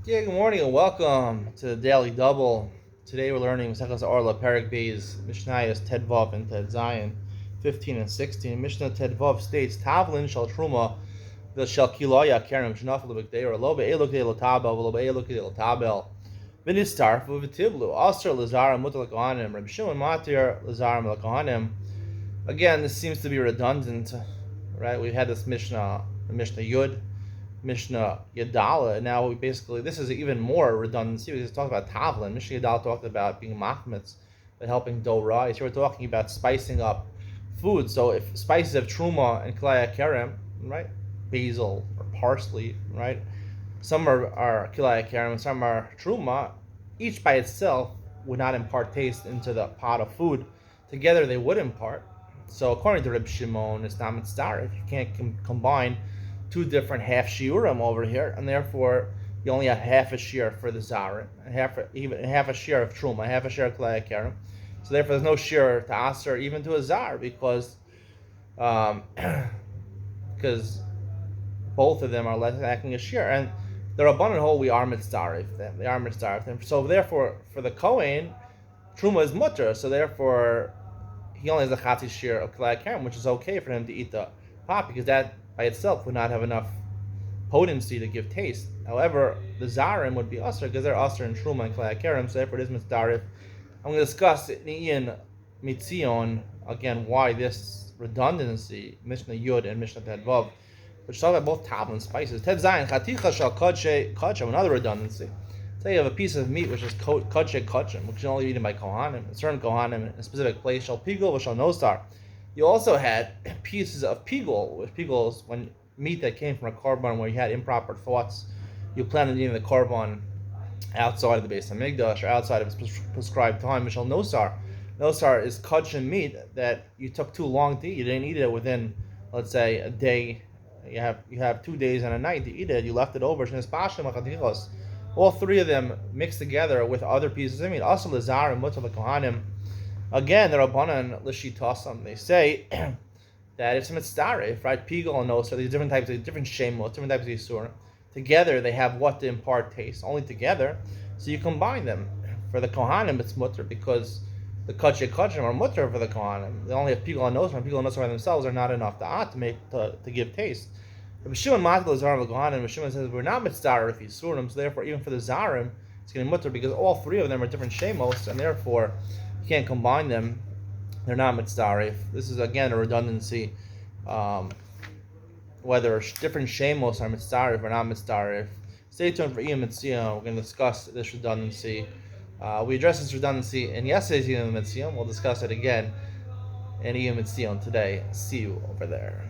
Yeah, good morning and welcome to the Daily Double. Today we're learning Maseches Orlah, Perek Beis, Mishnayos Ted Vav and Ted Zion, 15 and 16. Mishnah Ted Vav states, Tavlin shal truma, the shal kiloya kerem shnafel b'kdeir, lo be'elu k'dei l'tabel, lo be'elu k'dei l'tabel, v'nistarf v'v'tiblu, aser l'zarim mutar l'kohanim, Reb Shimon matir l'zarim l'kohanim. Again, this seems to be redundant, right? We've had this Mishnah Yud, Mishnah Yadala, and now this is even more redundancy because it's talking about Tavlin. Mishnah Yadala talked about being machmitz, but helping dough rise. Here we're talking about spicing up food. So if spices have truma and kilaya kerem, right, basil or parsley, right, some are kilaya kerem and some are truma, each by itself would not impart taste into the pot of food. Together they would impart. So according to Reb Shimon, it's not mitzvah if you can't combine two different half shiurim over here, and therefore you only have half a shear for the zarim, half a shear of truma, half a shear of kalei karim. So therefore, there's no shear to aser even to a zar because because both of them are lacking a shear, and the rabbanon hold we are mitzarif them. They are mitzarif them. So therefore, for the kohen, truma is mutter. So therefore, he only has a chatzi shear of kalei karim, which is okay for him to eat the pot because that by itself would not have enough potency to give taste. However, the zarim would be usher because they're usher in truma and kalei karim, so therefore it is mitzdarif. I'm going to discuss in Ian Mitzion again why this redundancy, Mishnah Yud and Mishnah Ted Vav, which talk about both tablet and spices. Ted Zayin chaticha shal kodshe, another redundancy. Say you have a piece of meat which is kodshe, which is only eaten by kohanim, a certain kohanim in a specific place. Shal pigul shal nosar. You also had pieces of pigul, which pigul is when meat that came from a korban where you had improper thoughts. You planned on eating the korban outside of the base of Migdash or outside of its prescribed time. Mishal nosar. Nosar is kachim meat that you took too long to eat. You didn't eat it within, let's say, a day. You have 2 days and a night to eat it. You left it over. All three of them mixed together with other pieces of meat. Also, lazar and mutar kohanim. Again, the Rabbanan Lishitasam, they say that if it's mitzdarif, right, pigul and nosar, these different shemot, different types of yisur, together they have what to impart taste, only together. So you combine them. For the kohanim, it's mutter because the kachim are mutter for the kohanim. They only have pigul and nosar, and pigul and nosar by themselves are not enough to give taste. But Shimon matil zarim the kohanim. Shimon says we're not mitzdarif yisurim, so therefore even for the zarim, it's going to be mutter because all three of them are different shemos, and therefore you can't combine them. They're not mitzdarif. This is again a redundancy. Whether different shemos are mitzdarif or not mitzdarif. Stay tuned for Iyam Mitziyam. We're going to discuss this redundancy. We addressed this redundancy in yesterday's Iyam Mitziyam. We'll discuss it again in Iyam Mitziyam today. See you over there.